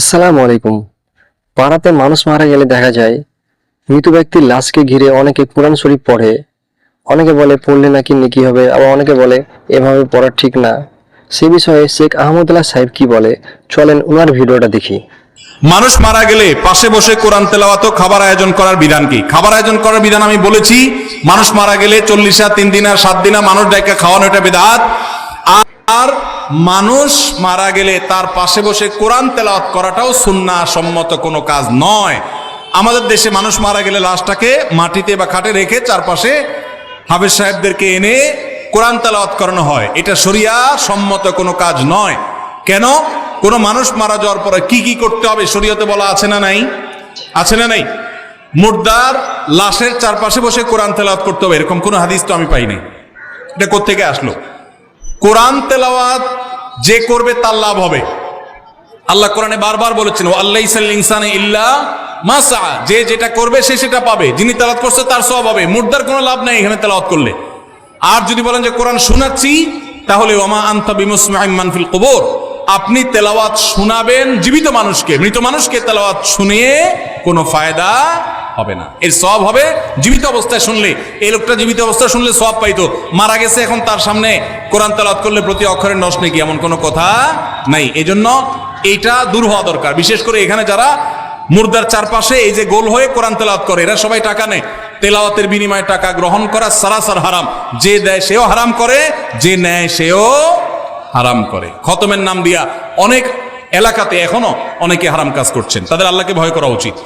আসসালামু আলাইকুম। পাড়াতে মানুষ মারা গেলে দেখা যায় মৃত ব্যক্তির লাশকে ঘিরে অনেকে কোরআন শরীফ পড়ে। অনেকে বলে পড়লে নাকি নেকি হবে, আবার অনেকে বলে এভাবে পড়া ঠিক না। সে বিষয়ে শেখ আহমদুল্লাহ সাহেব কি বলে, চলেন ওনার ভিডিওটা দেখি। মানুষ মারা গেলে পাশে বসে কোরআন তেলাওয়াত ও খাবার আয়োজন করার বিধান কি? খাবার আয়োজন করার বিধান আমি বলেছি, মানুষ মারা গেলে 40 3 দিন আর 7 দিন মানুষ ডাইকা খাওয়ানো এটা বিদআত। আর মানুষ মারা গেলে তার পাশে বসে কোরআন তেলাওয়াত করাটাও সুন্নাহ সম্মত কোনো কাজ নয়। আমাদের দেশে মানুষ মারা গেলে লাশটাকে মাটিতে বা খাটে রেখে চারপাশে হাফেজ সাহেবদেরকে এনে কোরআন তেলাওয়াত করানো হয়। এটা শরিয়া সম্মত কোনো কাজ নয়। কেন? কোন মানুষ মারা যাওয়ার পরে কি কি করতে হবে শরীয়তে বলা আছে না নাই? আছে না নাই? মুর্দার লাশের চারপাশে বসে কোরআন তেলাওয়াত করতে হবে, এরকম কোন হাদিস তো আমি পাইনি। এটা কোত্থেকে আসলো? কোরআন তেলাওয়াত যে করবে তার লাভ হবে। আল্লাহ কোরআনে বারবার বলেছেন, ও আল্লাইসাল ইনসানে ইল্লা মা সাআ, যে যেটা করবে সে সেটা পাবে। যিনি তেলাওয়াত করছে তার সওয়াব হবে। মুর্দার কোনো লাভ নাই এখানে তেলাওয়াত করলে। আর যদি বলেন যে কোরআন শোনাচ্ছি, তাহলে ওমা আনতা বিমুসমিউম মান ফিল কুবুর, আপনি তেলাওয়াত শোনাবেন জীবিত মানুষকে, মৃত মানুষকে তেলাওয়াত শুনিয়ে কোনো ফায়দা হবে না। এর সওয়াব হবে জীবিত অবস্থায় শুনলে। এই লোকটা জীবিত অবস্থায় শুনলে সওয়াব পাইতো, মারা গেছে এখন তার সামনে কোরআন তেলাওয়াত করলে প্রতি অক্ষরে নষ্ট নাকি এমন কোনো কথা নাই। এজন্য এইটা দূর হওয়া দরকার। বিশেষ করে এখানে যারা মুর্দার চারপাশে এই যে গোল হয়ে কোরআন তেলাওয়াত করে, এরা সবাই টাকা নেয়। তেলাওয়াতের বিনিময়ে টাকা গ্রহণ করা সারাসার হারাম। যে দেয় সেও হারাম করে, যে নেয় সেও হারাম করে। খতমের নাম দিয়া অনেক এলাকাতে এখনো অনেকে হারাম কাজ করছেন। তাদের আল্লাহকে ভয় করা উচিত।